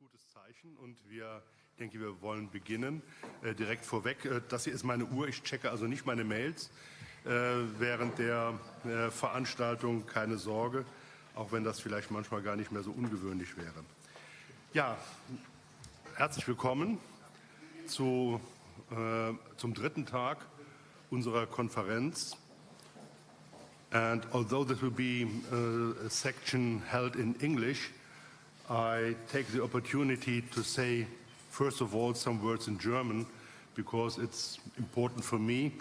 Gutes Zeichen und ich denke, wir wollen beginnen. Direkt vorweg, das hier ist meine Uhr, ich checke also nicht meine Mails während der Veranstaltung, keine Sorge, auch wenn das vielleicht manchmal gar nicht mehr so ungewöhnlich wäre. Ja, herzlich willkommen zum dritten Tag unserer Konferenz. And although this will be a section held in English, I take the opportunity to say, first of all, some words in German, because it's important for me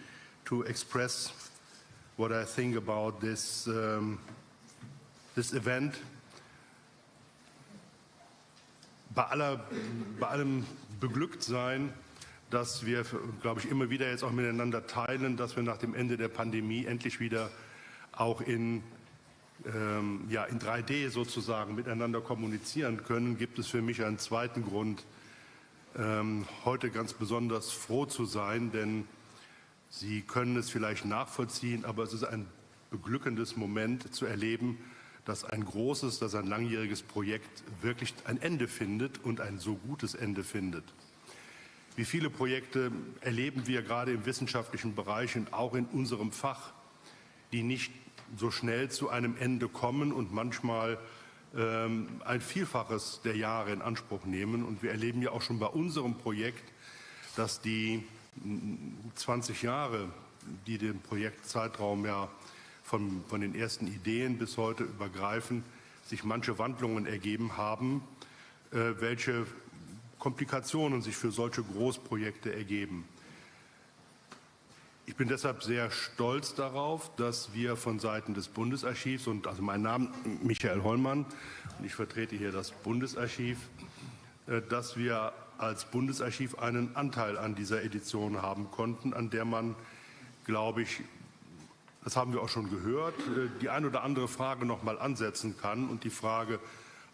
to express what I think about this event. Bei allem Beglücktsein, dass wir, glaube ich, immer wieder jetzt auch miteinander teilen, dass wir nach dem Ende der Pandemie endlich wieder auch in 3D sozusagen miteinander kommunizieren können, gibt es für mich einen zweiten Grund, heute ganz besonders froh zu sein, denn Sie können es vielleicht nachvollziehen, aber es ist ein beglückendes Moment zu erleben, dass ein langjähriges Projekt wirklich ein Ende findet und ein so gutes Ende findet. Wie viele Projekte erleben wir gerade im wissenschaftlichen Bereich und auch in unserem Fach, die nicht so schnell zu einem Ende kommen und manchmal ein Vielfaches der Jahre in Anspruch nehmen. Und wir erleben ja auch schon bei unserem Projekt, dass die 20 Jahre, die den Projektzeitraum ja von den ersten Ideen bis heute übergreifen, sich manche Wandlungen ergeben haben, welche Komplikationen sich für solche Großprojekte ergeben. Ich bin deshalb sehr stolz darauf, dass wir von Seiten des Bundesarchivs, und also mein Name Michael Hollmann und ich vertrete hier das Bundesarchiv, dass wir als Bundesarchiv einen Anteil an dieser Edition haben konnten, an der man, glaube ich, das haben wir auch schon gehört, die ein oder andere Frage noch mal ansetzen kann. Und die Frage,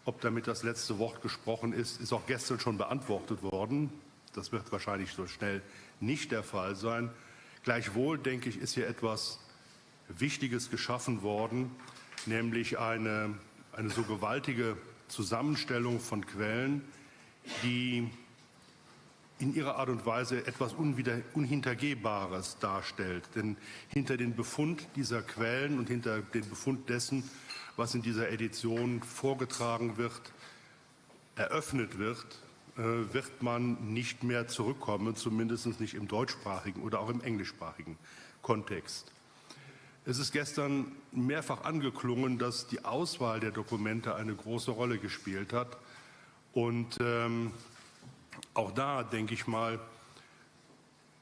ob damit das letzte Wort gesprochen ist, ist auch gestern schon beantwortet worden. Das wird wahrscheinlich so schnell nicht der Fall sein. Gleichwohl, denke ich, ist hier etwas Wichtiges geschaffen worden, nämlich eine so gewaltige Zusammenstellung von Quellen, die in ihrer Art und Weise etwas Unhintergehbares darstellt. Denn hinter den Befund dieser Quellen und hinter den Befund dessen, was in dieser Edition vorgetragen wird, eröffnet wird, wird man nicht mehr zurückkommen, zumindest nicht im deutschsprachigen oder auch im englischsprachigen Kontext. Es ist gestern mehrfach angeklungen, dass die Auswahl der Dokumente eine große Rolle gespielt hat. Und auch da denke ich mal,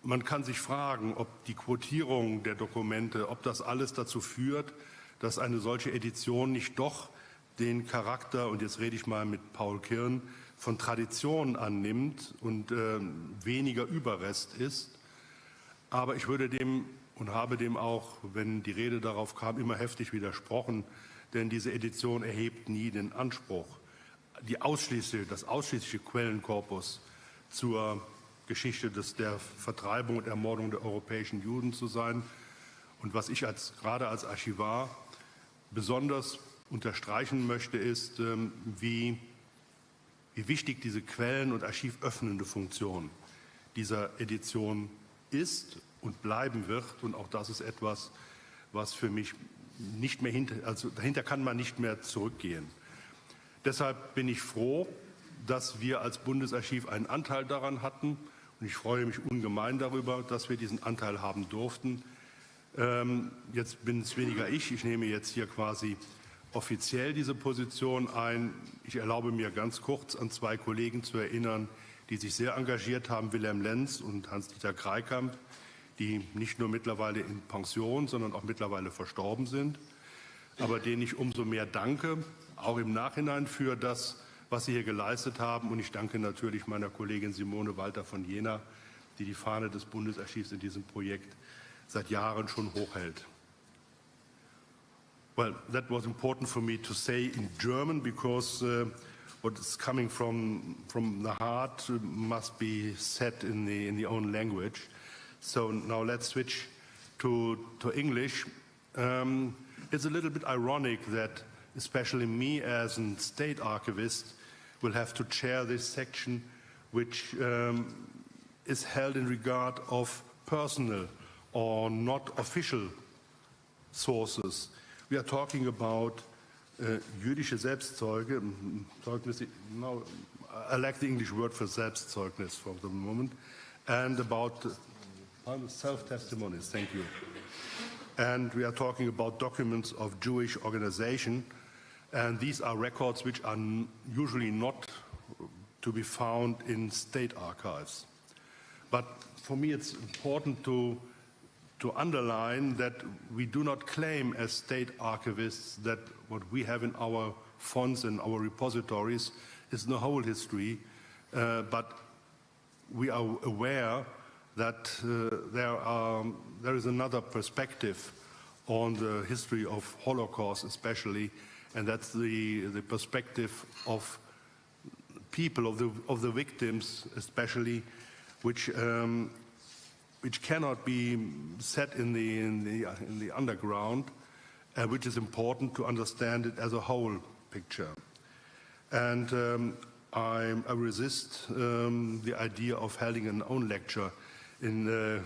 man kann sich fragen, ob die Quotierung der Dokumente, ob das alles dazu führt, dass eine solche Edition nicht doch den Charakter, und jetzt rede ich mal mit Paul Kirn, von Tradition annimmt und weniger Überrest ist. Aber ich würde dem und habe dem auch, wenn die Rede darauf kam, immer heftig widersprochen, denn diese Edition erhebt nie den Anspruch, das ausschließliche Quellenkorpus zur Geschichte der Vertreibung und Ermordung der europäischen Juden zu sein. Und was ich gerade als Archivar besonders unterstreichen möchte, ist, wie wichtig diese Quellen- und archivöffnende Funktion dieser Edition ist und bleiben wird. Und auch das ist etwas, was für mich nicht mehr dahinter kann man nicht mehr zurückgehen. Deshalb bin ich froh, dass wir als Bundesarchiv einen Anteil daran hatten. Und ich freue mich ungemein darüber, dass wir diesen Anteil haben durften. Jetzt bin es weniger ich nehme jetzt hier quasi offiziell diese Position ein. Ich erlaube mir ganz kurz an zwei Kollegen zu erinnern, die sich sehr engagiert haben, Wilhelm Lenz und Hans-Dieter Kreikamp, die nicht nur mittlerweile in Pension, sondern auch mittlerweile verstorben sind, aber denen ich umso mehr danke, auch im Nachhinein für das, was sie hier geleistet haben. Und ich danke natürlich meiner Kollegin Simone Walter von Jena, die die Fahne des Bundesarchivs in diesem Projekt seit Jahren schon hochhält. Well, that was important for me to say in German because what is coming from the heart must be said in the own language. So now let's switch to English. It's a little bit ironic that especially me as a state archivist will have to chair this section, which is held in regard of personal or not official sources. We are talking about jüdische Selbstzeugnisse. No, I like the English word for Selbstzeugnis for the moment, and about self-testimonies. Thank you. And we are talking about documents of Jewish organization, and these are records which are usually not to be found in state archives. But for me it's important to underline that we do not claim as state archivists that what we have in our fonts and our repositories is the whole history, but we are aware that there is another perspective on the history of Holocaust especially, and that's the perspective of people, of the victims especially, which cannot be set in the underground, which is important to understand it as a whole picture. And I resist the idea of holding an own lecture in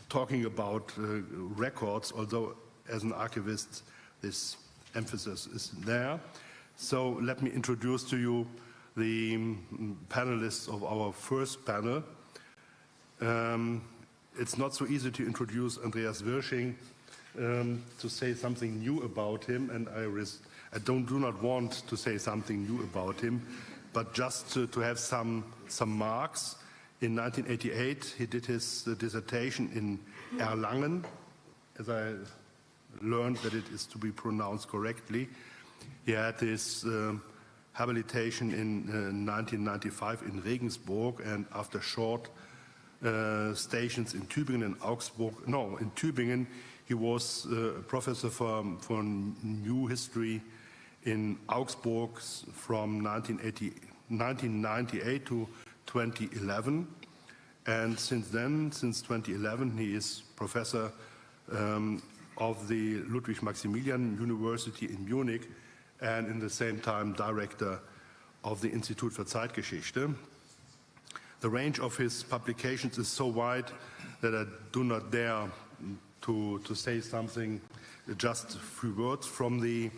talking about records, although as an archivist this emphasis is there. So let me introduce to you the panelists of our first panel. It's not so easy to introduce Andreas Wirsching, to say something new about him, and I do not want to say something new about him, but just to have some marks. In 1988, he did his dissertation in Erlangen, as I learned that it is to be pronounced correctly. He had his habilitation in 1995 in Regensburg, and after short stations in Tübingen and Augsburg, in Tübingen, he was professor for New History in Augsburg from 1998 to 2011, and since then, since 2011, he is professor of the Ludwig-Maximilian University in Munich, and in the same time director of the Institut für Zeitgeschichte. The range of his publications is so wide that I do not dare to say something, just a few words from the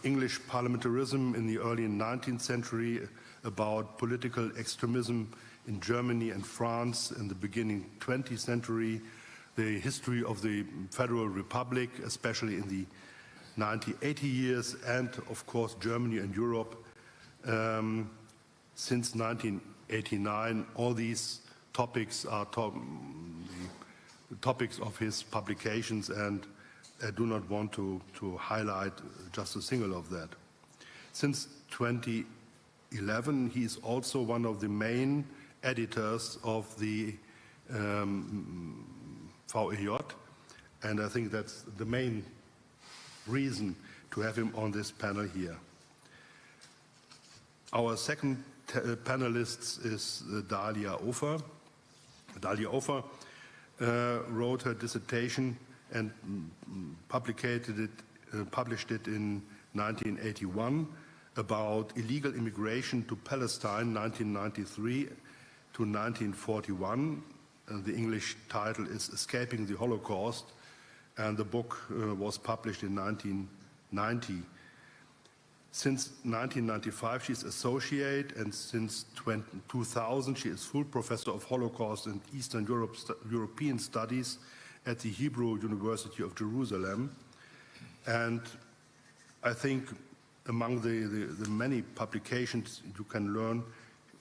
English parliamentarism in the early 19th century, about political extremism in Germany and France in the beginning 20th century, the history of the Federal Republic, especially in the 1980 years, and of course Germany and Europe since 1989. All these topics are the topics of his publications, and I do not want to highlight just a single of that. Since 2011, he is also one of the main editors of the VEJ, and I think that's the main reason to have him on this panel here. Our second panelist is Dalia Ofer. Dalia Ofer wrote her dissertation and published it in 1981 about illegal immigration to Palestine 1993 to 1941. The English title is Escaping the Holocaust, and the book was published in 1990. Since 1995 she is associate, and since 2000 she is full professor of Holocaust and Eastern European Studies at the Hebrew University of Jerusalem. And I think among the many publications you can learn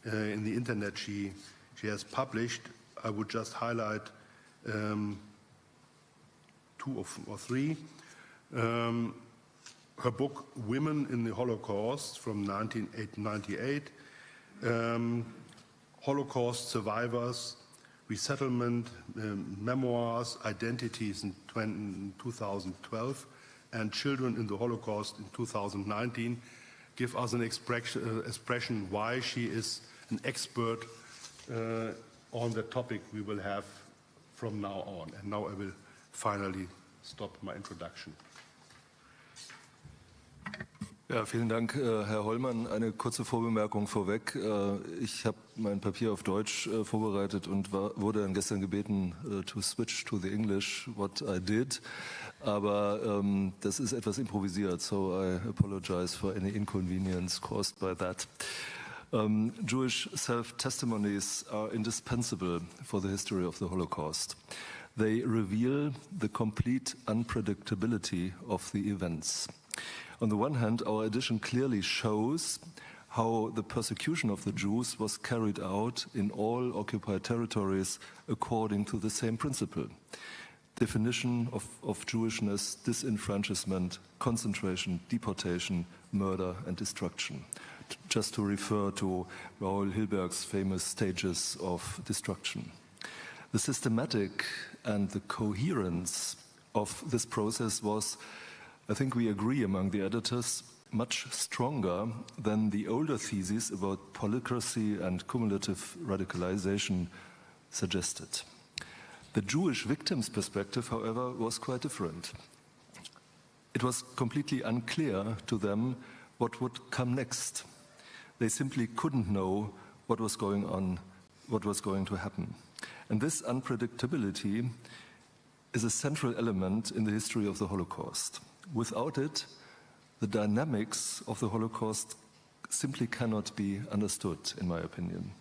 in the internet she has published, I would just highlight two or three. Her book, Women in the Holocaust, from 1998, Holocaust Survivors, Resettlement, Memoirs, Identities in 2012, and Children in the Holocaust in 2019, give us an expression why she is an expert on the topic we will have from now on. And now I will finally stop my introduction. Ja, vielen Dank, Herr Hollmann. Eine kurze Vorbemerkung vorweg. Ich habe mein Papier auf Deutsch vorbereitet und wurde dann gestern gebeten, to switch to the English, what I did. Aber das ist etwas improvisiert, so I apologize for any inconvenience caused by that. Jewish self-testimonies are indispensable for the history of the Holocaust. They reveal the complete unpredictability of the events. On the one hand, our edition clearly shows how the persecution of the Jews was carried out in all occupied territories according to the same principle. Definition of Jewishness, disenfranchisement, concentration, deportation, murder and destruction. Just to refer to Raoul Hilberg's famous stages of destruction. The systematic and the coherence of this process was, I think we agree among the editors, much stronger than the older theses about polycracy and cumulative radicalization suggested. The Jewish victims' perspective, however, was quite different. It was completely unclear to them what would come next. They simply couldn't know what was going on, what was going to happen. And this unpredictability is a central element in the history of the Holocaust. Without it, the dynamics of the Holocaust simply cannot be understood, in my opinion.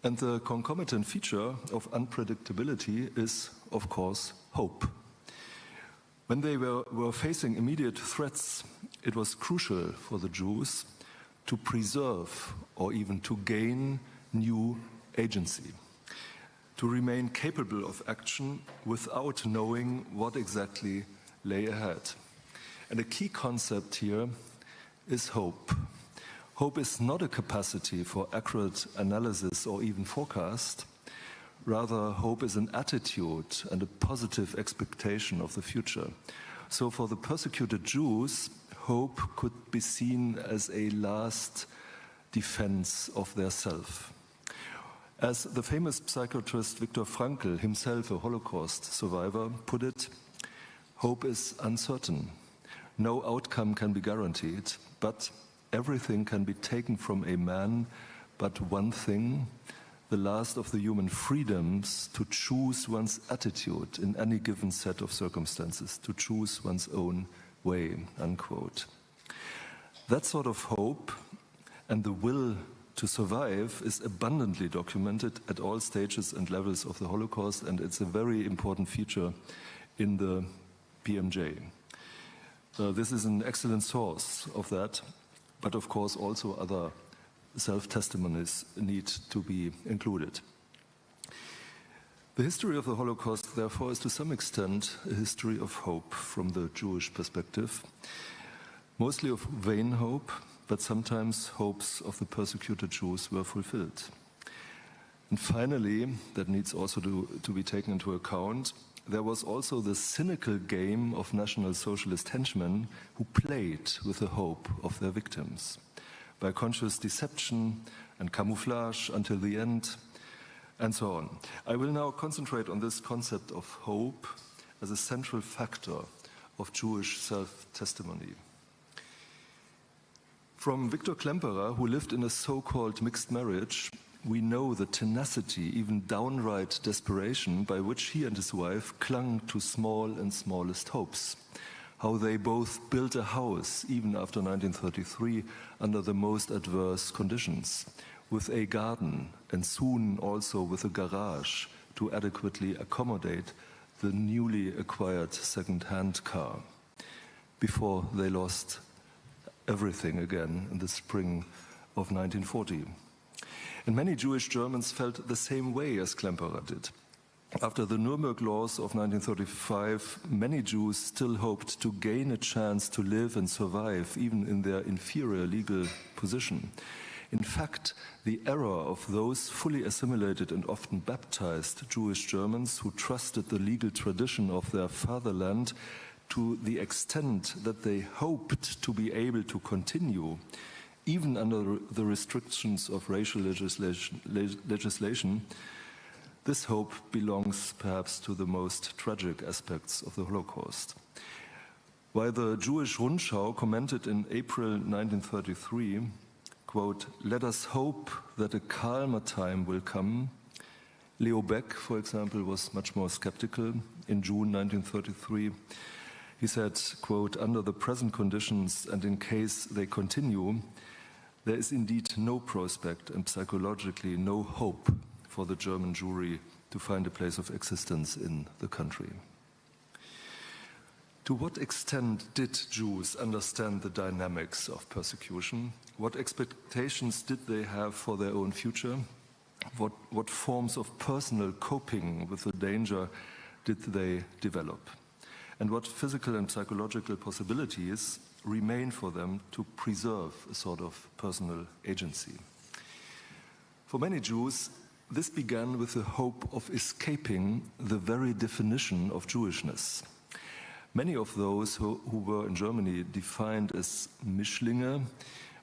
And the concomitant feature of unpredictability is, of course, hope. When they were facing immediate threats, it was crucial for the Jews to preserve or even to gain new agency, to remain capable of action without knowing what exactly lay ahead. And a key concept here is hope. Hope is not a capacity for accurate analysis or even forecast. Rather, hope is an attitude and a positive expectation of the future. So for the persecuted Jews, hope could be seen as a last defense of their self. As the famous psychiatrist Viktor Frankl, himself a Holocaust survivor, put it, hope is uncertain. No outcome can be guaranteed, but everything can be taken from a man, but one thing, the last of the human freedoms, to choose one's attitude in any given set of circumstances, to choose one's own way, unquote. That sort of hope and the will to survive is abundantly documented at all stages and levels of the Holocaust, and it's a very important feature in the PMJ. This is an excellent source of that, but of course also other self-testimonies need to be included. The history of the Holocaust, therefore, is to some extent a history of hope from the Jewish perspective, mostly of vain hope, but sometimes hopes of the persecuted Jews were fulfilled. And finally, that needs also to be taken into account, there was also the cynical game of National Socialist henchmen who played with the hope of their victims by conscious deception and camouflage until the end, and so on. I will now concentrate on this concept of hope as a central factor of Jewish self-testimony. From Victor Klemperer, who lived in a so-called mixed marriage, we know the tenacity, even downright desperation, by which he and his wife clung to small and smallest hopes. How they both built a house, even after 1933, under the most adverse conditions, with a garden and soon also with a garage to adequately accommodate the newly acquired second-hand car, before they lost everything again in the spring of 1940. And many Jewish Germans felt the same way as Klemperer did. After the Nuremberg laws of 1935, many Jews still hoped to gain a chance to live and survive, even in their inferior legal position. In fact, the error of those fully assimilated and often baptized Jewish Germans who trusted the legal tradition of their fatherland to the extent that they hoped to be able to continue, even under the restrictions of racial legislation, this hope belongs perhaps to the most tragic aspects of the Holocaust. While the Jewish Rundschau commented in April 1933, quote, "Let us hope that a calmer time will come," Leo Beck, for example, was much more skeptical in June 1933. He said, quote, "Under the present conditions and in case they continue, there is indeed no prospect and psychologically no hope for the German Jewry to find a place of existence in the country." To what extent did Jews understand the dynamics of persecution? What expectations did they have for their own future? What forms of personal coping with the danger did they develop? And what physical and psychological possibilities remain for them to preserve a sort of personal agency? For many Jews, this began with the hope of escaping the very definition of Jewishness. Many of those who were in Germany defined as Mischlinge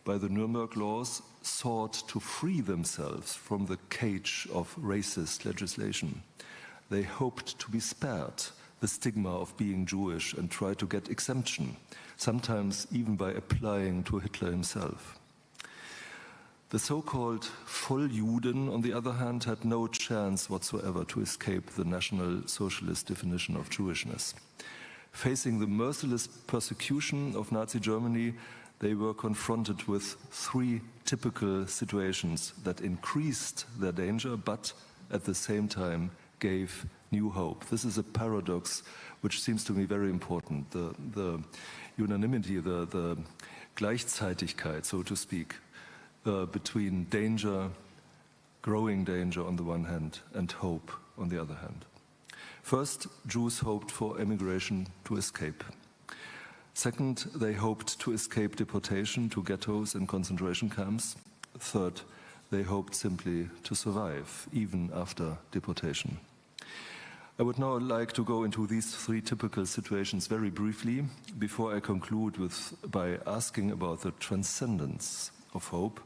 by the Nuremberg laws sought to free themselves from the cage of racist legislation. They hoped to be spared the stigma of being Jewish and tried to get exemption, sometimes even by applying to Hitler himself. The so-called Volljuden, on the other hand, had no chance whatsoever to escape the National Socialist definition of Jewishness. Facing the merciless persecution of Nazi Germany, they were confronted with three typical situations that increased their danger, but at the same time gave new hope. This is a paradox which seems to me very important. The unanimity, the Gleichzeitigkeit, so to speak, between danger, growing danger on the one hand, and hope on the other hand. First, Jews hoped for emigration to escape. Second, they hoped to escape deportation to ghettos and concentration camps. Third, they hoped simply to survive, even after deportation. I would now like to go into these three typical situations very briefly before I conclude by asking about the transcendence of hope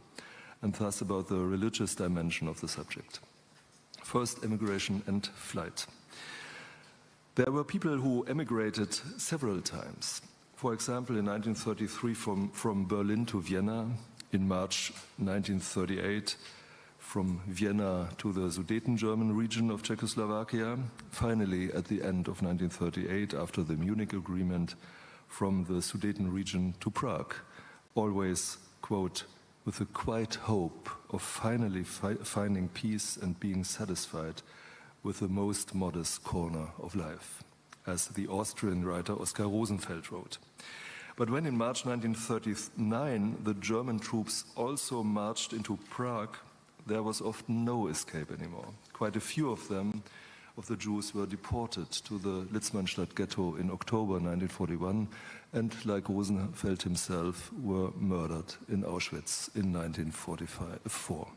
and thus about the religious dimension of the subject. First, emigration and flight. There were people who emigrated several times. For example, in 1933 from Berlin to Vienna, in March 1938 from Vienna to the Sudeten-German region of Czechoslovakia, finally at the end of 1938 after the Munich Agreement from the Sudeten region to Prague, always, quote, with a quiet hope of finally finding peace and being satisfied with the most modest corner of life, as the Austrian writer Oskar Rosenfeld wrote. But when in March 1939 the German troops also marched into Prague, there was often no escape anymore. Quite a few of the Jews were deported to the Litzmannstadt ghetto in October 1941 and, like Rosenfeld himself, were murdered in Auschwitz in 1944.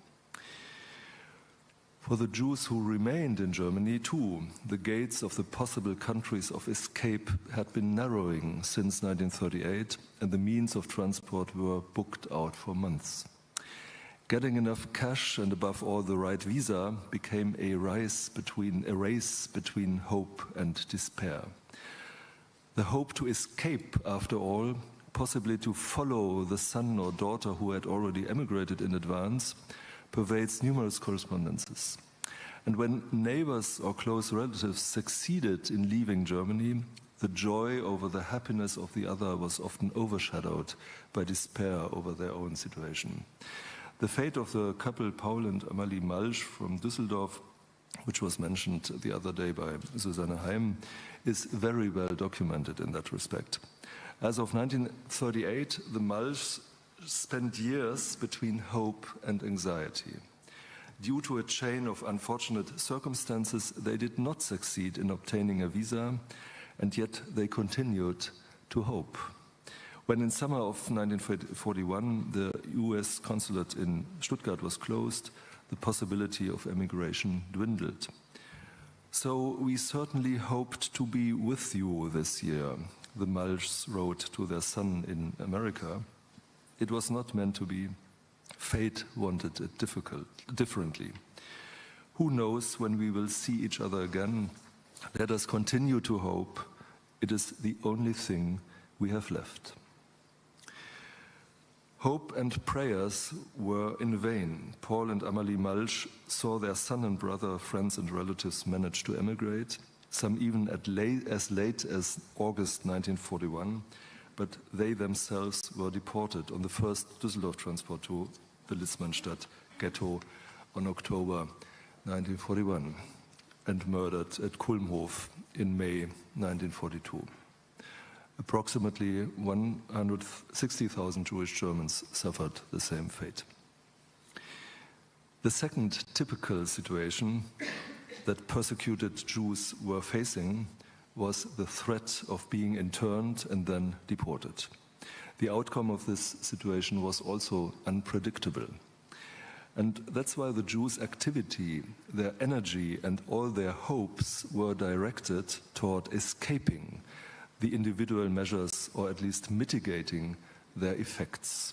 For the Jews who remained in Germany, too, the gates of the possible countries of escape had been narrowing since 1938, and the means of transport were booked out for months. Getting enough cash and, above all, the right visa became a race between hope and despair. The hope to escape, after all, possibly to follow the son or daughter who had already emigrated in advance, pervades numerous correspondences. And when neighbors or close relatives succeeded in leaving Germany, the joy over the happiness of the other was often overshadowed by despair over their own situation. The fate of the couple Paul and Amalie Malsch from Düsseldorf, which was mentioned the other day by Susanne Heim, is very well documented in that respect. As of 1938, the Malschs spent years between hope and anxiety. Due to a chain of unfortunate circumstances, they did not succeed in obtaining a visa, and yet they continued to hope. When in summer of 1941 the US consulate in Stuttgart was closed, the possibility of emigration dwindled. "So we certainly hoped to be with you this year," the Malschs wrote to their son in America. "It was not meant to be. Fate wanted it differently. Who knows when we will see each other again? Let us continue to hope. It is the only thing we have left. Hope and prayers were in vain. Paul and Amalie Malsch saw their son and brother, friends and relatives manage to emigrate, some even as late as August 1941, but they themselves were deported on the first Düsseldorf transport to the Litzmannstadt ghetto on October 1941 and murdered at Kulmhof in May 1942. Approximately 160,000 Jewish Germans suffered the same fate. The second typical situation that persecuted Jews were facing was the threat of being interned and then deported. The outcome of this situation was also unpredictable. And that's why the Jews' activity, their energy and all their hopes were directed toward escaping the individual measures or at least mitigating their effects,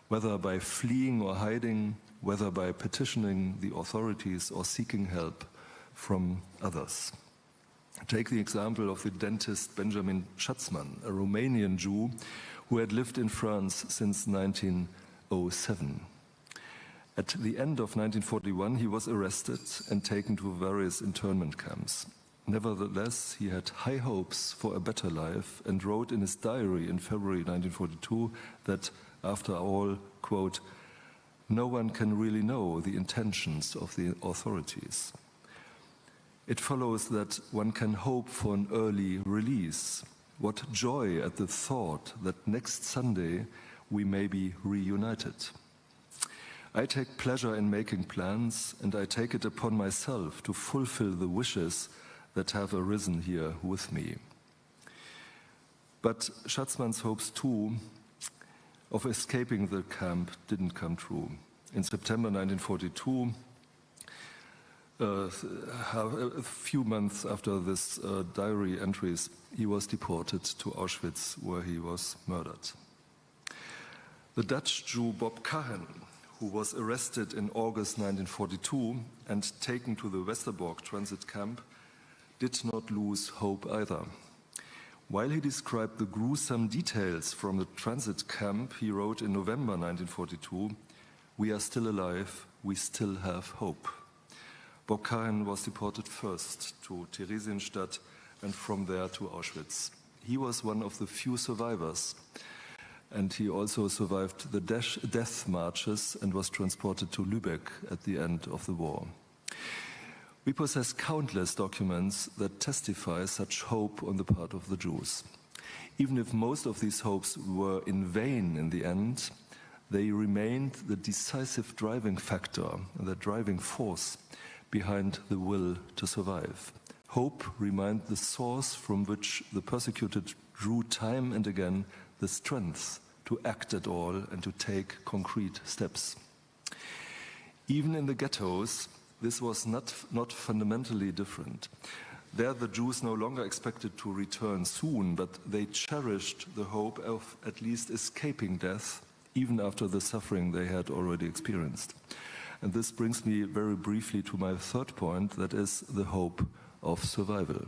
whether by fleeing or hiding, whether by petitioning the authorities or seeking help from others. Take the example of the dentist Benjamin Schatzmann, a Romanian Jew who had lived in France since 1907. At the end of 1941, he was arrested and taken to various internment camps. Nevertheless, he had high hopes for a better life and wrote in his diary in February 1942 that, after all, quote, "No one can really know the intentions of the authorities. It follows that one can hope for an early release. What joy at the thought that next Sunday we may be reunited. I take pleasure in making plans, and I take it upon myself to fulfill the wishes that have arisen here with me." But Schatzmann's hopes too of escaping the camp didn't come true. In September 1942, a few months after this diary entries, he was deported to Auschwitz, where he was murdered. The Dutch Jew Bob Cahen, who was arrested in August 1942 and taken to the Westerbork transit camp, did not lose hope either. While he described the gruesome details from the transit camp, he wrote in November 1942, "We are still alive, we still have hope." Bob Cahen was deported first to Theresienstadt and from there to Auschwitz. He was one of the few survivors, and he also survived the death marches and was transported to Lübeck at the end of the war. We possess countless documents that testify such hope on the part of the Jews. Even if most of these hopes were in vain in the end, they remained the decisive driving factor, the driving force behind the will to survive. Hope remained the source from which the persecuted drew time and again the strength to act at all and to take concrete steps. Even in the ghettos, this was not fundamentally different. There, the Jews no longer expected to return soon, but they cherished the hope of at least escaping death, even after the suffering they had already experienced. And this brings me very briefly to my third point, that is the hope of survival.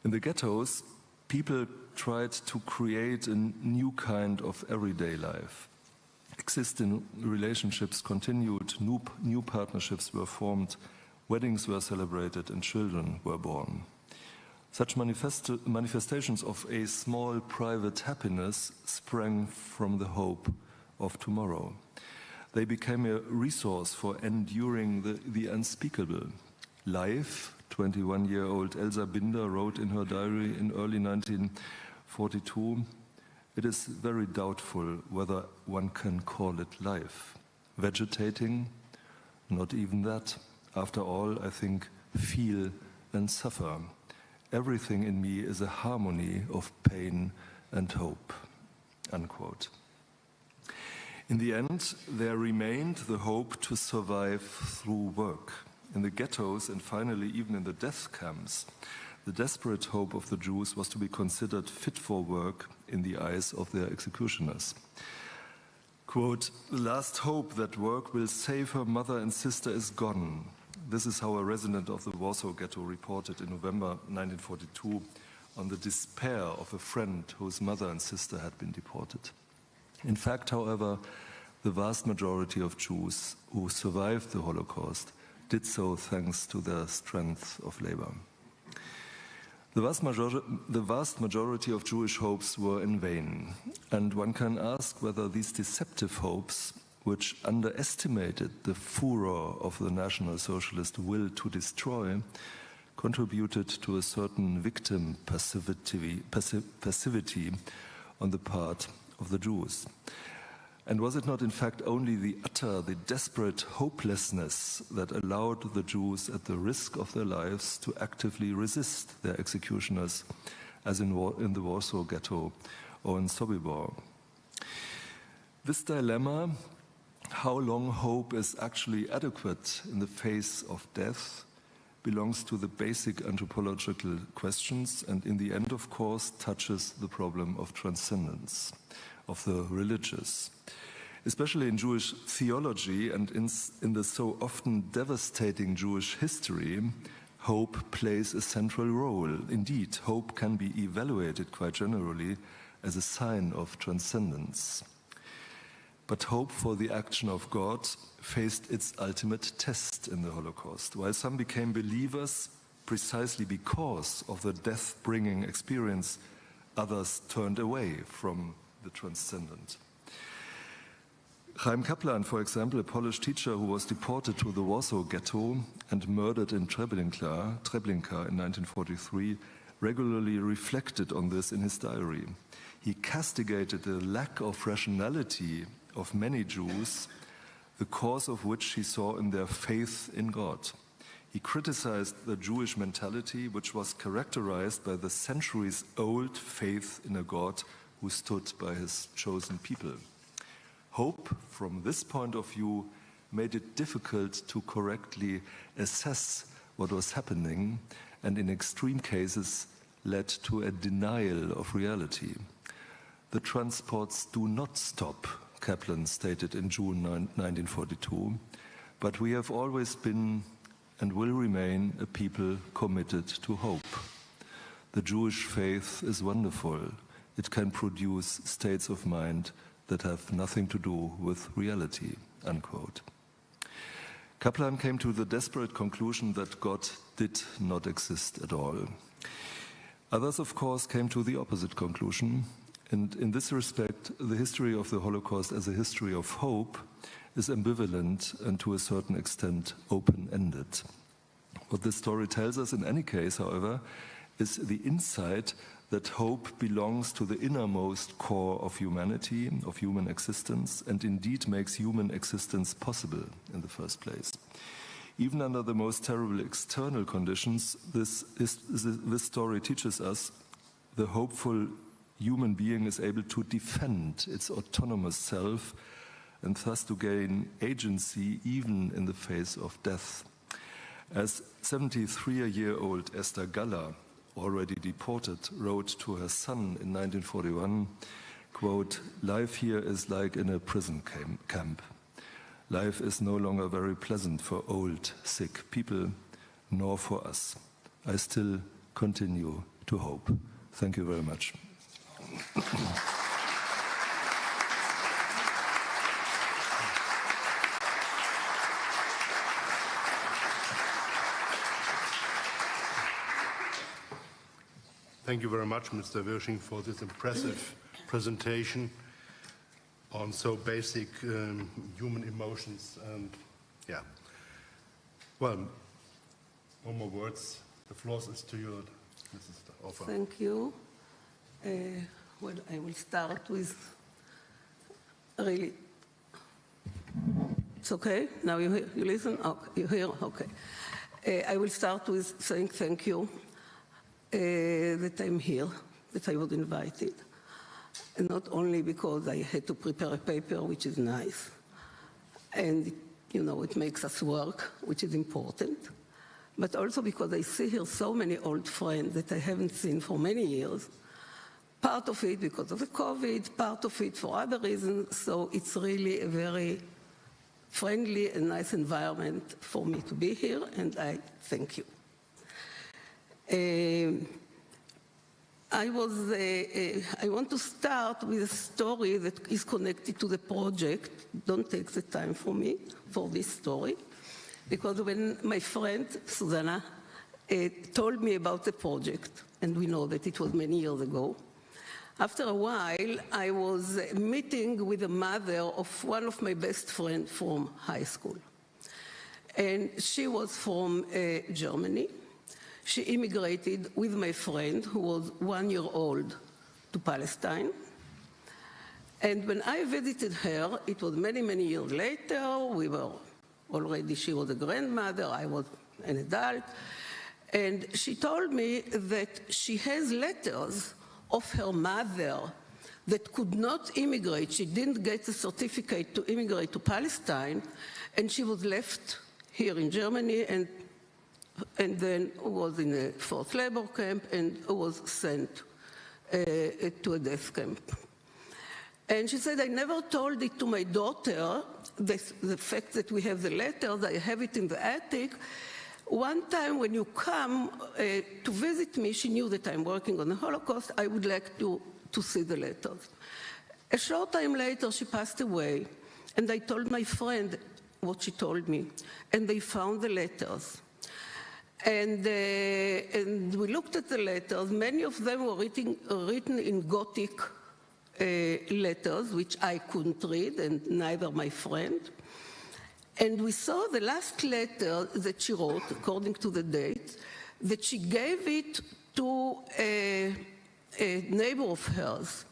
In the ghettos, people tried to create a new kind of everyday life. Existing relationships continued, new partnerships were formed, weddings were celebrated, and children were born. Such manifestations of a small private happiness sprang from the hope of tomorrow. They became a resource for enduring the unspeakable. Life, 21-year-old Elsa Binder wrote in her diary in early 1942, "It is very doubtful whether one can call it life. Vegetating? Not even that. After all, I think, feel and suffer. Everything in me is a harmony of pain and hope." Unquote. In the end, there remained the hope to survive through work. In the ghettos and finally even in the death camps, the desperate hope of the Jews was to be considered fit for work in the eyes of their executioners. Quote, "The last hope that work will save her mother and sister is gone." This is how a resident of the Warsaw Ghetto reported in November 1942 on the despair of a friend whose mother and sister had been deported. In fact, however, the vast majority of Jews who survived the Holocaust did so thanks to their strength of labor. The vast majority of Jewish hopes were in vain, and one can ask whether these deceptive hopes, which underestimated the furor of the National Socialist will to destroy, contributed to a certain victim passivity on the part of the Jews. And was it not in fact only the desperate hopelessness that allowed the Jews at the risk of their lives to actively resist their executioners, as in the Warsaw Ghetto or in Sobibor? This dilemma, how long hope is actually adequate in the face of death, belongs to the basic anthropological questions and in the end, of course, touches the problem of transcendence, of the religious. Especially in Jewish theology and in the so often devastating Jewish history, hope plays a central role. Indeed, hope can be evaluated quite generally as a sign of transcendence. But hope for the action of God faced its ultimate test in the Holocaust. While some became believers precisely because of the death-bringing experience, others turned away from the transcendent. Chaim Kaplan, for example, a Polish teacher who was deported to the Warsaw Ghetto and murdered in Treblinka in 1943, regularly reflected on this in his diary. He castigated the lack of rationality of many Jews, the cause of which he saw in their faith in God. He criticized the Jewish mentality, which was characterized by the centuries-old faith in a God who stood by his chosen people. Hope, from this point of view, made it difficult to correctly assess what was happening and in extreme cases led to a denial of reality. The transports do not stop, Kaplan stated in June 1942, but we have always been and will remain a people committed to hope. The Jewish faith is wonderful. It can produce states of mind that have nothing to do with reality, unquote. Kaplan came to the desperate conclusion that God did not exist at all. Others, of course, came to the opposite conclusion, and in this respect, the history of the Holocaust as a history of hope is ambivalent and to a certain extent open-ended. What this story tells us in any case, however, is the insight that hope belongs to the innermost core of humanity, of human existence, and indeed makes human existence possible in the first place. Even under the most terrible external conditions, this story teaches us the hopeful human being is able to defend its autonomous self and thus to gain agency even in the face of death. As 73-year-old Esther Galla, already deported, wrote to her son in 1941, quote, "Life here is like in a prison camp. Life is no longer very pleasant for old, sick people, nor for us. I still continue to hope." Thank you very much. Thank you very much, Mr. Wirsching, for this impressive presentation on so basic human emotions. And yeah, well, no more words. The floor is to you, Mrs. Ofer. Thank you. Well, I will start with really. It's okay? Now you listen? Okay, you hear? Okay. I will start with saying thank you that I'm here, that I was invited. And not only because I had to prepare a paper, which is nice, and it makes us work, which is important, but also because I see here so many old friends that I haven't seen for many years, part of it because of the COVID, part of it for other reasons, so it's really a very friendly and nice environment for me to be here, and I thank you. I want to start with a story that is connected to the project. Don't take the time for me for this story, because when my friend Susanna told me about the project, and we know that it was many years ago, after a while I was meeting with the mother of one of my best friends from high school. And she was from Germany. She immigrated with my friend, who was 1 year old, to Palestine. And when I visited her, it was many, many years later. We were already, she was a grandmother, I was an adult. And she told me that she has letters of her mother that could not immigrate. She didn't get a certificate to immigrate to Palestine, and she was left here in Germany, and then was in a forced labor camp and was sent to a death camp. And she said, I never told it to my daughter, the fact that we have the letters, I have it in the attic. One time when you come to visit me, she knew that I'm working on the Holocaust, I would like to see the letters. A short time later, she passed away, and I told my friend what she told me, and they found the letters. And we looked at the letters. Many of them were written in Gothic letters, which I couldn't read, and neither my friend. And we saw the last letter that she wrote, according to the date, that she gave it to a neighbor of hers.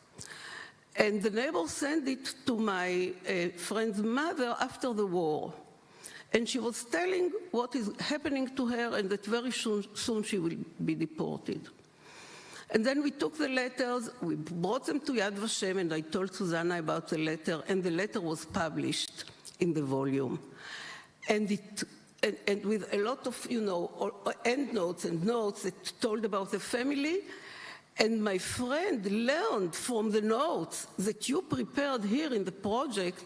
And the neighbor sent it to my friend's mother after the war. And she was telling what is happening to her and that very soon she will be deported. And then we took the letters, we brought them to Yad Vashem, and I told Susanna about the letter, and the letter was published in the volume. And with a lot of, endnotes and notes that told about the family. And my friend learned from the notes that you prepared here in the project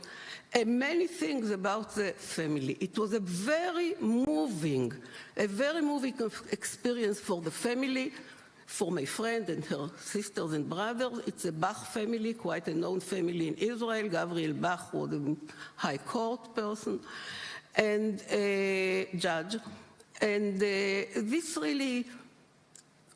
many things about the family. It was a very moving experience for the family, for my friend and her sisters and brothers. It's a Bach family, quite a known family in Israel. Gabriel Bach was a high court person and a judge. And this really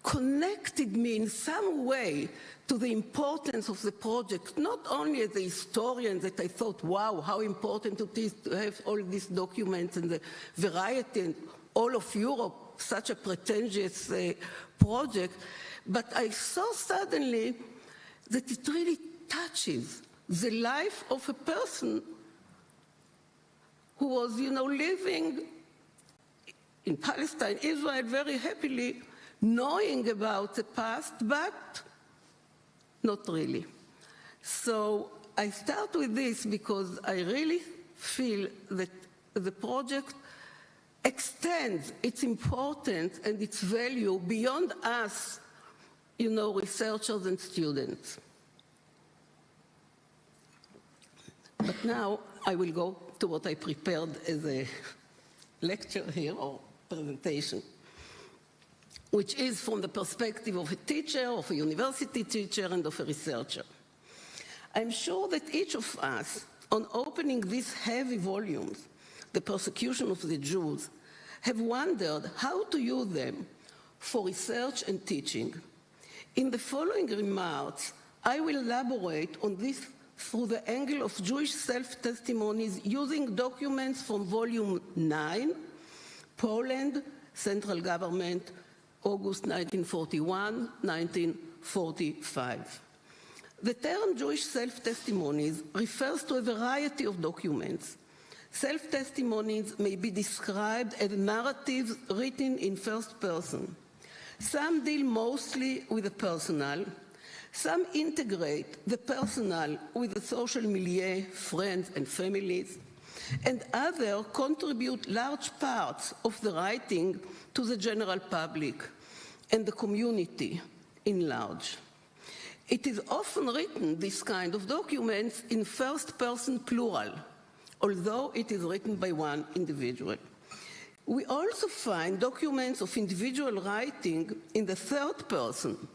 connected me in some way to the importance of the project, not only as a historian that I thought, wow, how important it is to have all these documents and the variety and all of Europe, such a pretentious project, but I saw suddenly that it really touches the life of a person who was, living in Palestine, Israel, very happily, knowing about the past, but not really. So I start with this because I really feel that the project extends its importance and its value beyond us, researchers and students. But now I will go to what I prepared as a lecture here or presentation, which is from the perspective of a teacher, of a university teacher, and of a researcher. I'm sure that each of us, on opening these heavy volumes, The Persecution of the Jews, have wondered how to use them for research and teaching. In the following remarks, I will elaborate on this through the angle of Jewish self-testimonies using documents from Volume 9, Poland, Central Government, August 1941, 1945. The term Jewish self-testimonies refers to a variety of documents. Self-testimonies may be described as narratives written in first person. Some deal mostly with the personal. Some integrate the personal with the social milieu, friends and families, and others contribute large parts of the writing to the general public and the community in large. It is often written, this kind of documents, in first-person plural, although it is written by one individual. We also find documents of individual writing in the third person,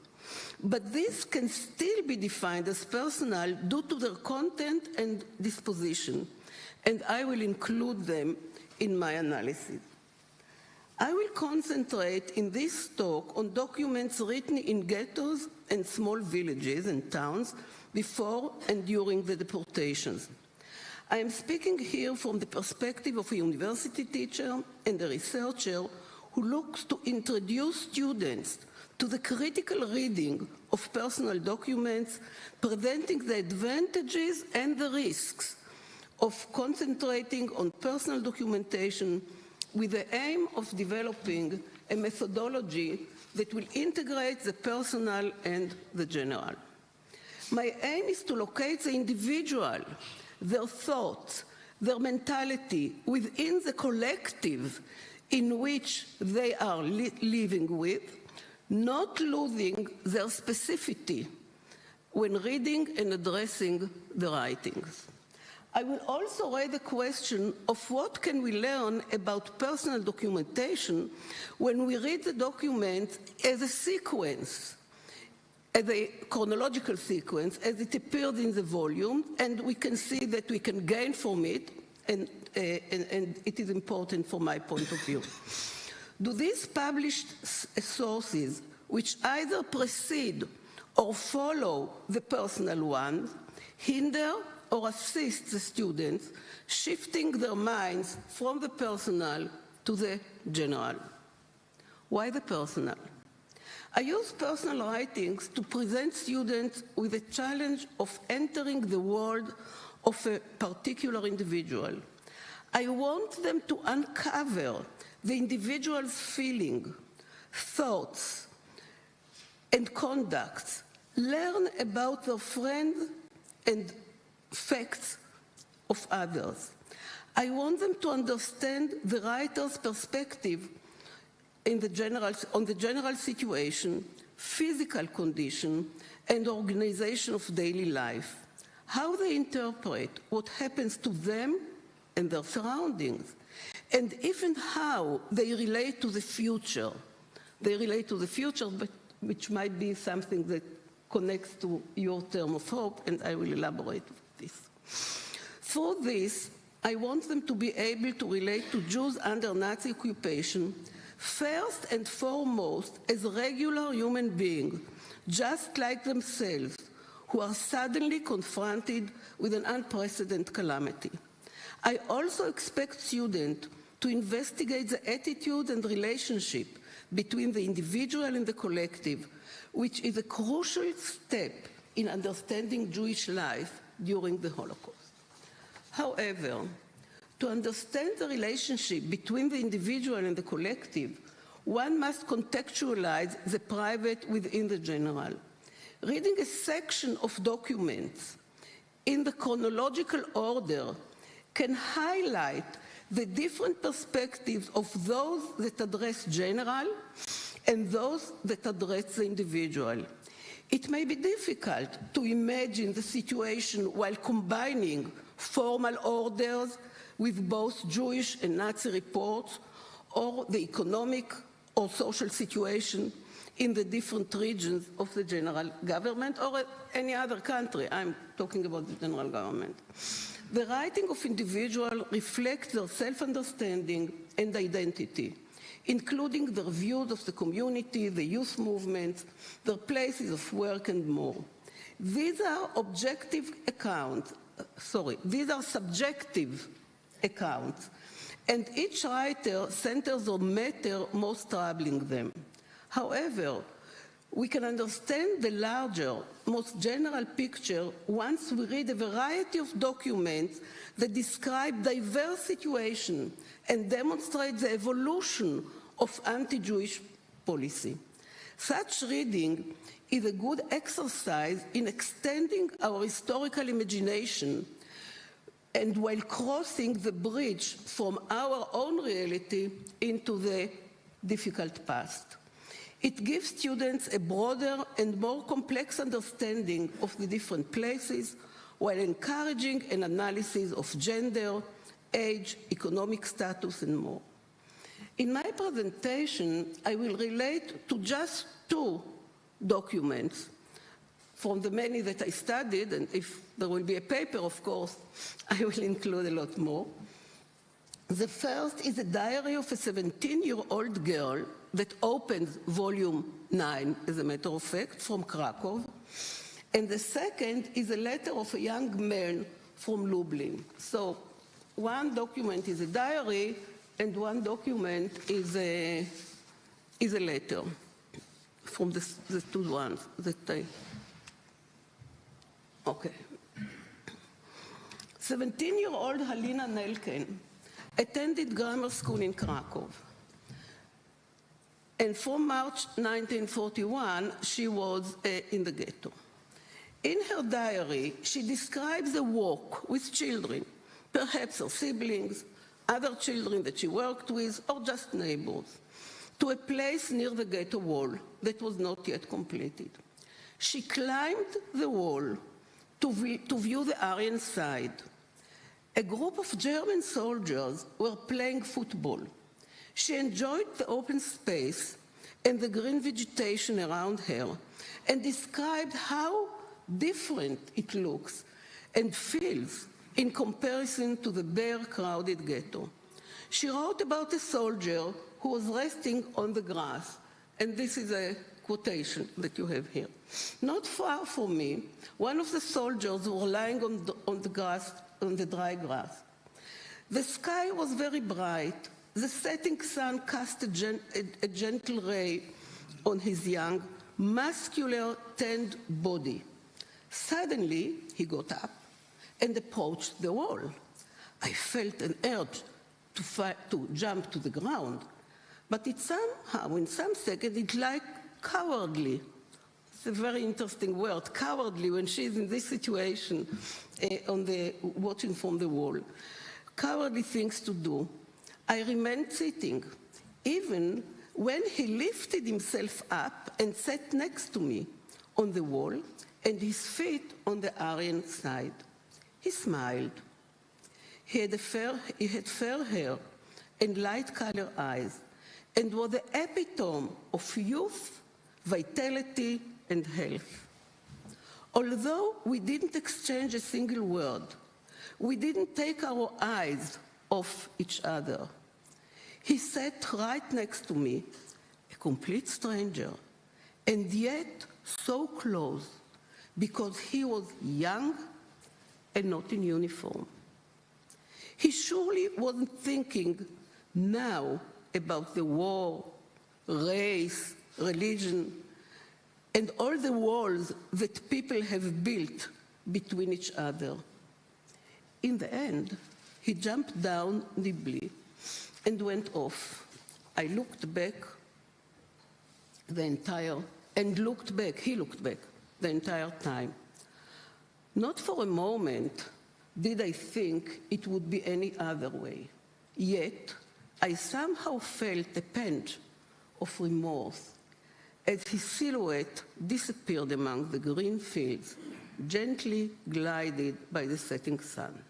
but this can still be defined as personal due to their content and disposition, and I will include them in my analysis. I will concentrate in this talk on documents written in ghettos and small villages and towns before and during the deportations. I am speaking here from the perspective of a university teacher and a researcher who looks to introduce students to the critical reading of personal documents, presenting the advantages and the risks of concentrating on personal documentation with the aim of developing a methodology that will integrate the personal and the general. My aim is to locate the individual, their thoughts, their mentality within the collective in which they are living with, not losing their specificity when reading and addressing the writings. I will also raise the question of what can we learn about personal documentation when we read the document as a sequence, as a chronological sequence, as it appears in the volume, and we can see that we can gain from it, and it is important from my point of view. Do these published sources, which either precede or follow the personal ones, hinder or assist the students, shifting their minds from the personal to the general? Why the personal? I use personal writings to present students with a challenge of entering the world of a particular individual. I want them to uncover the individual's feeling, thoughts, and conducts, learn about their friends and facts of others. I want them to understand the writer's perspective on the general situation, physical condition, and organization of daily life, how they interpret what happens to them and their surroundings, and even how they relate to the future. They relate to the future, but which might be something that connects to your term of hope, and I will elaborate on this. Through this, I want them to be able to relate to Jews under Nazi occupation first and foremost as regular human beings, just like themselves, who are suddenly confronted with an unprecedented calamity. I also expect students to investigate the attitude and relationship between the individual and the collective, which is a crucial step in understanding Jewish life during the Holocaust. However, to understand the relationship between the individual and the collective, one must contextualize the private within the general. Reading a section of documents in the chronological order can highlight the different perspectives of those that address general and those that address the individual. It may be difficult to imagine the situation while combining formal orders with both Jewish and Nazi reports, or the economic or social situation in the different regions of the general government or any other country. I'm talking about the general government. The writing of individuals reflects their self-understanding and identity, including their views of the community, the youth movement, their places of work, and more. These are subjective accounts, and each writer centers on matter most troubling them. However, we can understand the larger, most general picture once we read a variety of documents that describe diverse situations and demonstrate the evolution of anti-Jewish policy. Such reading is a good exercise in extending our historical imagination and while crossing the bridge from our own reality into the difficult past. It gives students a broader and more complex understanding of the different places while encouraging an analysis of gender, age, economic status, and more. In my presentation, I will relate to just two documents from the many that I studied, and if there will be a paper, of course, I will include a lot more. The first is a diary of a 17-year-old girl that opens volume 9, as a matter of fact, from Krakow. And the second is a letter of a young man from Lublin. So one document is a diary, and one document is a letter from the two ones that I... Okay. 17-year-old Halina Nelken attended grammar school in Krakow. And from March 1941, she was in the ghetto. In her diary, she describes a walk with children, perhaps her siblings, other children that she worked with, or just neighbors, to a place near the ghetto wall that was not yet completed. She climbed the wall to view the Aryan side. A group of German soldiers were playing football. She enjoyed the open space and the green vegetation around her and described how different it looks and feels in comparison to the bare, crowded ghetto. She wrote about a soldier who was resting on the grass, and this is a quotation that you have here. Not far from me, one of the soldiers were lying on the grass, on the dry grass. The sky was very bright. The setting sun cast a gentle ray on his young, muscular, tanned body. Suddenly, he got up and approached the wall. I felt an urge to jump to the ground, but it somehow, in some seconds, it like cowardly. It's a very interesting word, cowardly, when she's in this situation, watching from the wall. Cowardly things to do. I remained sitting, even when he lifted himself up and sat next to me on the wall and his feet on the Aryan side. He smiled. He had fair hair and light-colored eyes and was the epitome of youth, vitality, and health. Although we didn't exchange a single word, we didn't take our eyes off each other. He sat right next to me, a complete stranger, and yet so close because he was young and not in uniform. He surely wasn't thinking now about the war, race, religion, and all the walls that people have built between each other. In the end, he jumped down nimbly and went off. I looked back he looked back the entire time. Not for a moment did I think it would be any other way. Yet, I somehow felt a pinch of remorse as his silhouette disappeared among the green fields, gently glided by the setting sun.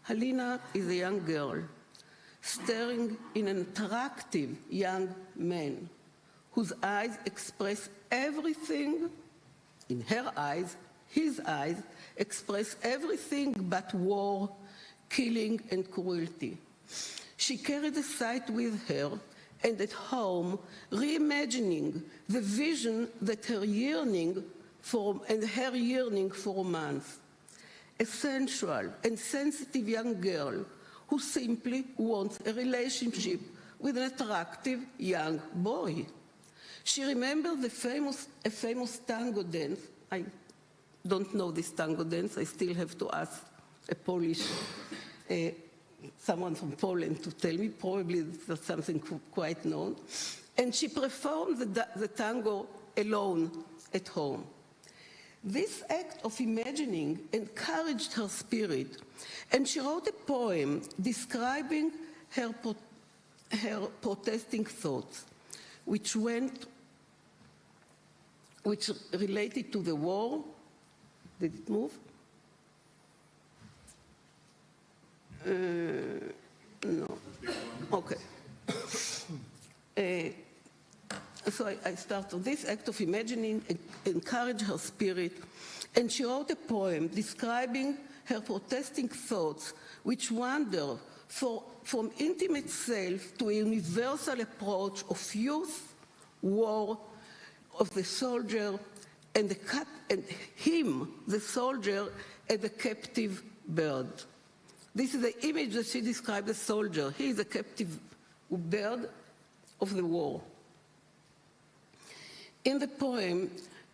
Halina is a young girl, staring in an attractive young man whose eyes express everything, in her eyes, his eyes, express everything but war, killing, and cruelty. She carried the sight with her and at home, reimagining the vision that her yearning for romance. A sensual and sensitive young girl who simply wants a relationship with an attractive young boy. She remembered a famous tango dance. I don't know this tango dance. I still have to ask a Polish, someone from Poland to tell me. Probably it's something quite known. And she performed the tango alone at home. This act of imagining encouraged her spirit, and she wrote a poem describing her protesting thoughts, which related to the war. Did it move? No. Okay. so I start on this act of imagining encouraged her spirit, and she wrote a poem describing her protesting thoughts, which wander from intimate self to a universal approach of youth, war, of the soldier, and him, the soldier, as a captive bird. This is the image that she described as soldier. He is a captive bird of the war. In the poem,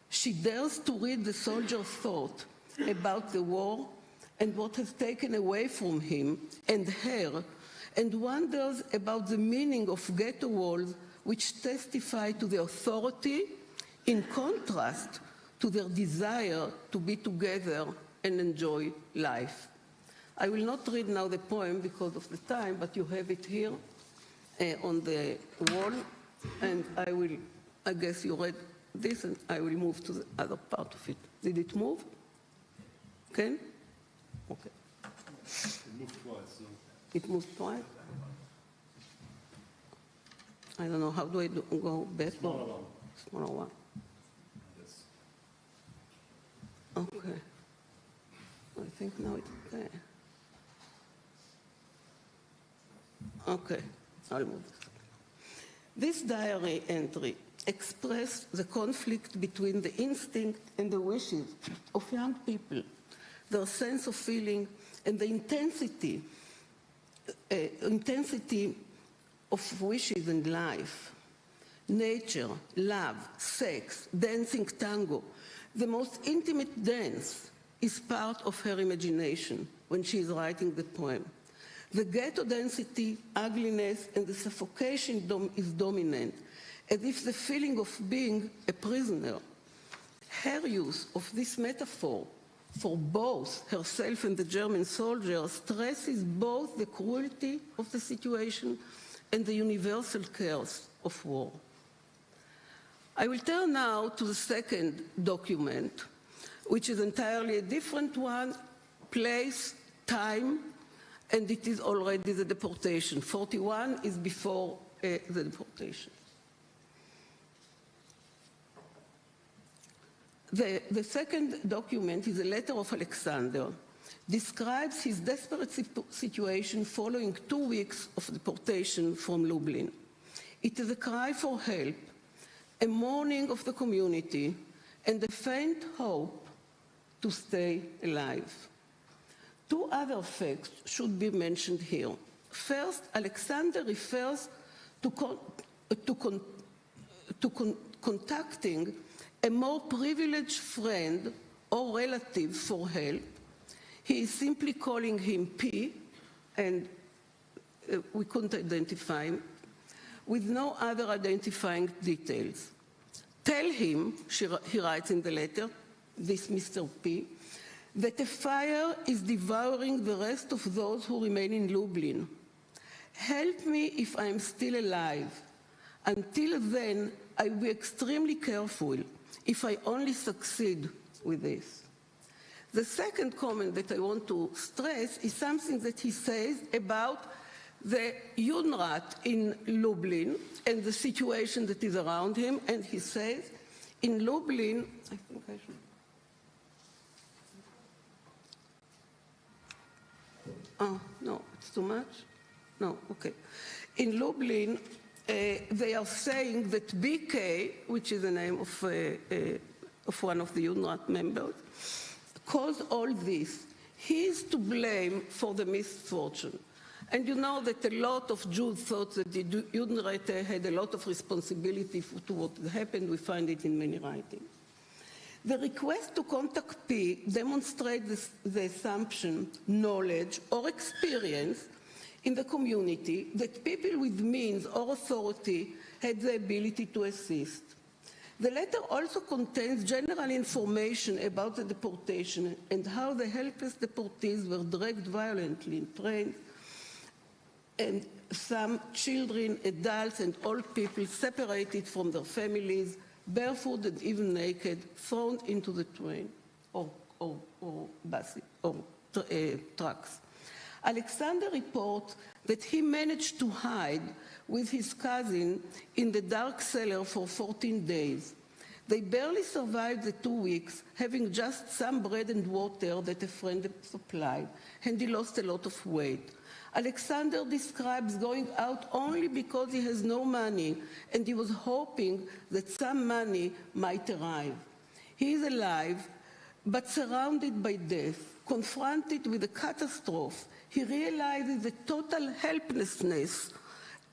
she dares to read the soldier's thought about the war and what has taken away from him and her, and wonders about the meaning of ghetto walls which testify to the authority in contrast to their desire to be together and enjoy life. I will not read now the poem because of the time, but you have it here on the wall, and I guess you read this, and I will move to the other part of it. Did it move? Okay? Okay. It moved twice. So. It moved twice? I don't know, how do I go back? Smaller one. Smaller one. Yes. Okay. I think now it's okay. Okay, I'll move this. This diary entry expressed the conflict between the instinct and the wishes of young people, their sense of feeling, and the intensity of wishes in life. Nature, love, sex, dancing tango. The most intimate dance is part of her imagination when she is writing the poem. The ghetto density, ugliness, and the suffocation is dominant, as if the feeling of being a prisoner. Her use of this metaphor for both herself and the German soldier stresses both the cruelty of the situation and the universal chaos of war. I will turn now to the second document, which is entirely a different one, place, time, and it is already the deportation. 41 is before the deportation. The second document is a letter of Alexander, describes his desperate situation following 2 weeks of deportation from Lublin. It is a cry for help, a mourning of the community, and a faint hope to stay alive. 2 other facts should be mentioned here. First, Alexander refers to contacting a more privileged friend or relative for help. He is simply calling him P, and we couldn't identify him, with no other identifying details. Tell him, he writes in the letter, this Mr. P, that a fire is devouring the rest of those who remain in Lublin. Help me if I am still alive. Until then, I will be extremely careful if I only succeed with this. The second comment that I want to stress is something that he says about the Judenrat in Lublin and the situation that is around him, and he says, in Lublin, I think I should. Oh, no, it's too much? No, okay. In Lublin, they are saying that BK, which is the name of one of the Judenrat members, caused all this. He is to blame for the misfortune. And you know that a lot of Jews thought that the Judenrat had a lot of responsibility to what happened. We find it in many writings. The request to contact P demonstrates the assumption, knowledge, or experience in the community that people with means or authority had the ability to assist. The letter also contains general information about the deportation and how the helpless deportees were dragged violently in trains, and some children, adults, and old people separated from their families, barefoot and even naked, thrown into the train or buses or trucks. Alexander reports that he managed to hide with his cousin in the dark cellar for 14 days. They barely survived the 2 weeks, having just some bread and water that a friend supplied, and he lost a lot of weight. Alexander describes going out only because he has no money, and he was hoping that some money might arrive. He is alive, but surrounded by death, confronted with a catastrophe. He realizes the total helplessness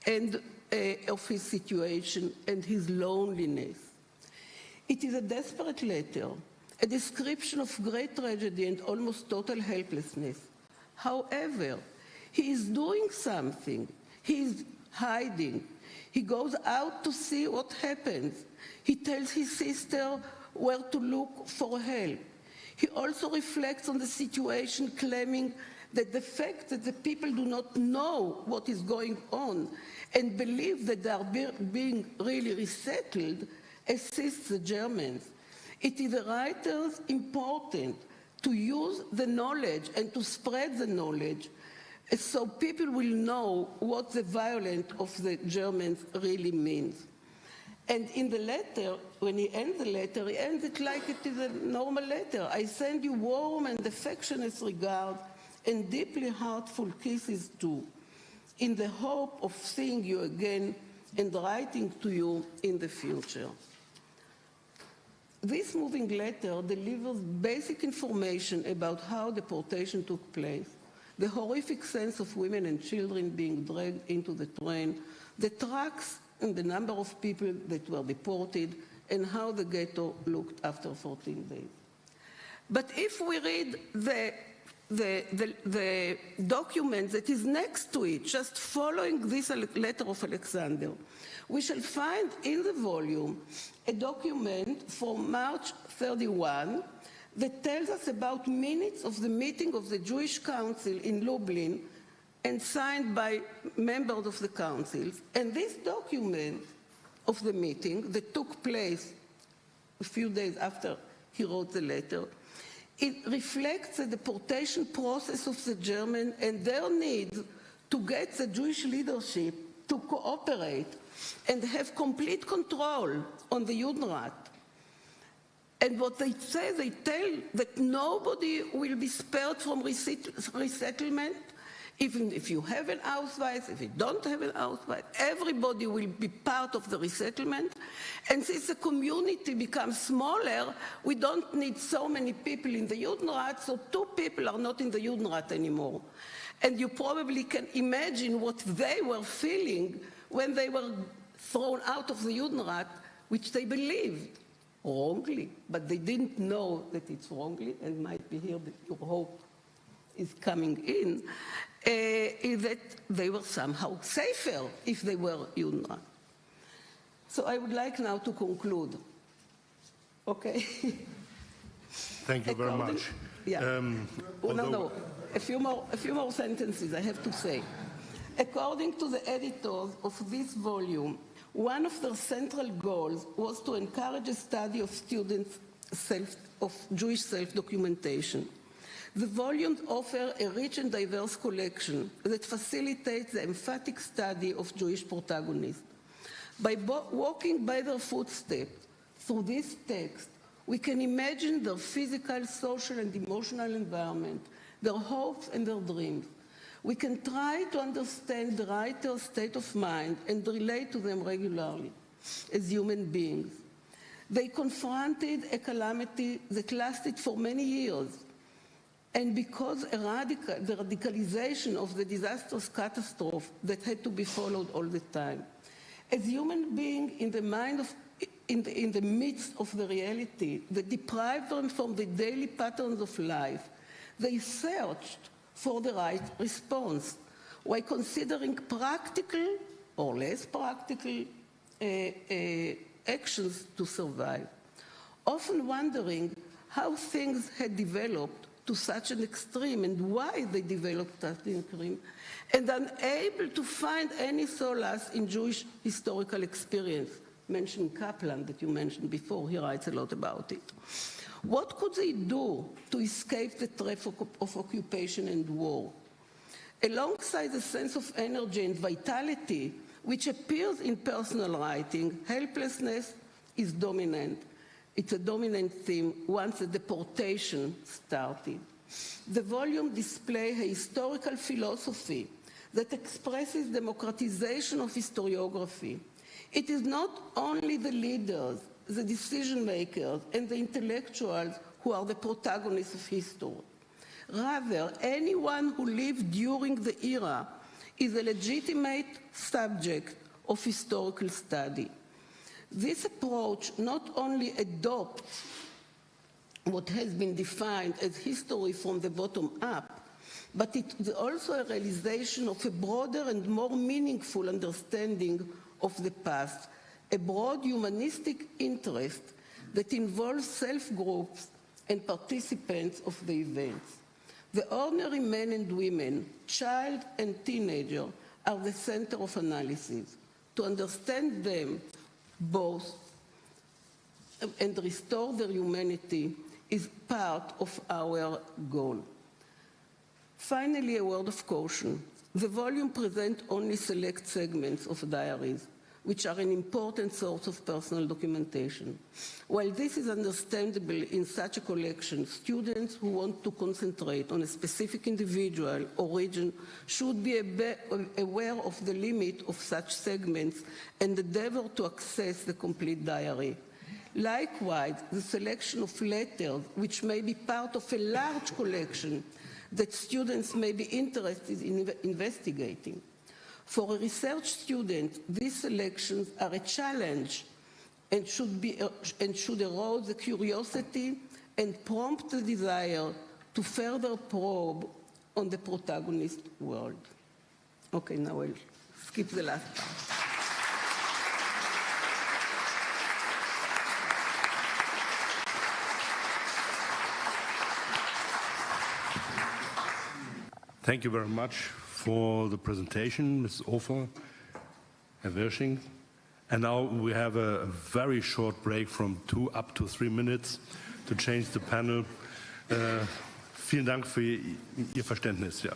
of his situation and his loneliness. It is a desperate letter, a description of great tragedy and almost total helplessness. However, he is doing something. He is hiding. He goes out to see what happens. He tells his sister where to look for help. He also reflects on the situation, claiming that the fact that the people do not know what is going on and believe that they are being really resettled assists the Germans. It is the writers important to use the knowledge and to spread the knowledge so people will know what the violence of the Germans really means. And in the letter, when he ends the letter, he ends it like it is a normal letter. I send you warm and affectionate regards and deeply heartful kisses too, in the hope of seeing you again and writing to you in the future. This moving letter delivers basic information about how deportation took place, the horrific sense of women and children being dragged into the train, the trucks and the number of people that were deported, and how the ghetto looked after 14 days. But if we read the document that is next to it, just following this letter of Alexander, we shall find in the volume a document from March 31 that tells us about minutes of the meeting of the Jewish Council in Lublin and signed by members of the councils. And this document of the meeting that took place a few days after he wrote the letter, it reflects the deportation process of the Germans and their need to get the Jewish leadership to cooperate and have complete control on the Judenrat. And what they say, they tell that nobody will be spared from resettlement, even if you have an Ausweis, if you don't have an Ausweis, everybody will be part of the resettlement. And since the community becomes smaller, we don't need so many people in the Judenrat, so 2 people are not in the Judenrat anymore. And you probably can imagine what they were feeling when they were thrown out of the Judenrat, which they believed wrongly, but they didn't know that it's wrongly, and might be here that your hope is coming in, is that they were somehow safer if they were Judenrat. So I would like now to conclude. Okay? Thank you very much. Yeah. No. A few more sentences I have to say. According to the editors of this volume, one of their central goals was to encourage a study of students' of Jewish self-documentation. The volumes offer a rich and diverse collection that facilitates the emphatic study of Jewish protagonists. By walking by their footsteps through this text, we can imagine their physical, social, and emotional environment, their hopes and their dreams. We can try to understand the writer's state of mind and relate to them regularly as human beings. They confronted a calamity that lasted for many years, and because the radicalization of the disastrous catastrophe that had to be followed all the time. As human beings in the midst of the reality that deprived them from the daily patterns of life, they searched for the right response while considering practical or less practical actions to survive, often wondering how things had developed to such an extreme and why they developed such an extreme, and unable to find any solace in Jewish historical experience. Mentioned Kaplan that you mentioned before, he writes a lot about it. What could they do to escape the threat of occupation and war? Alongside the sense of energy and vitality, which appears in personal writing, helplessness is dominant. It's a dominant theme once the deportation started. The volume displays a historical philosophy that expresses democratization of historiography. It is not only the leaders, the decision makers, and the intellectuals who are the protagonists of history. Rather, anyone who lived during the era is a legitimate subject of historical study. This approach not only adopts what has been defined as history from the bottom up, but it is also a realization of a broader and more meaningful understanding of the past, a broad humanistic interest that involves self-groups and participants of the events. The ordinary men and women, child and teenager, are the center of analysis. To understand them both and restore their humanity is part of our goal. Finally, a word of caution. The volume presents only select segments of diaries, which are an important source of personal documentation. While this is understandable in such a collection, students who want to concentrate on a specific individual or region should be aware of the limit of such segments and endeavor to access the complete diary. Likewise, the selection of letters, which may be part of a large collection that students may be interested in investigating. For a research student, these selections are a challenge and should arouse the curiosity and prompt the desire to further probe on the protagonist world. Okay, now I'll skip the last part. Thank you very much for the presentation, Ms. Ofer, Herr Wirsching. And now we have a very short break from 2 up to 3 minutes to change the panel. Vielen Dank für Ihr Verständnis. Ja.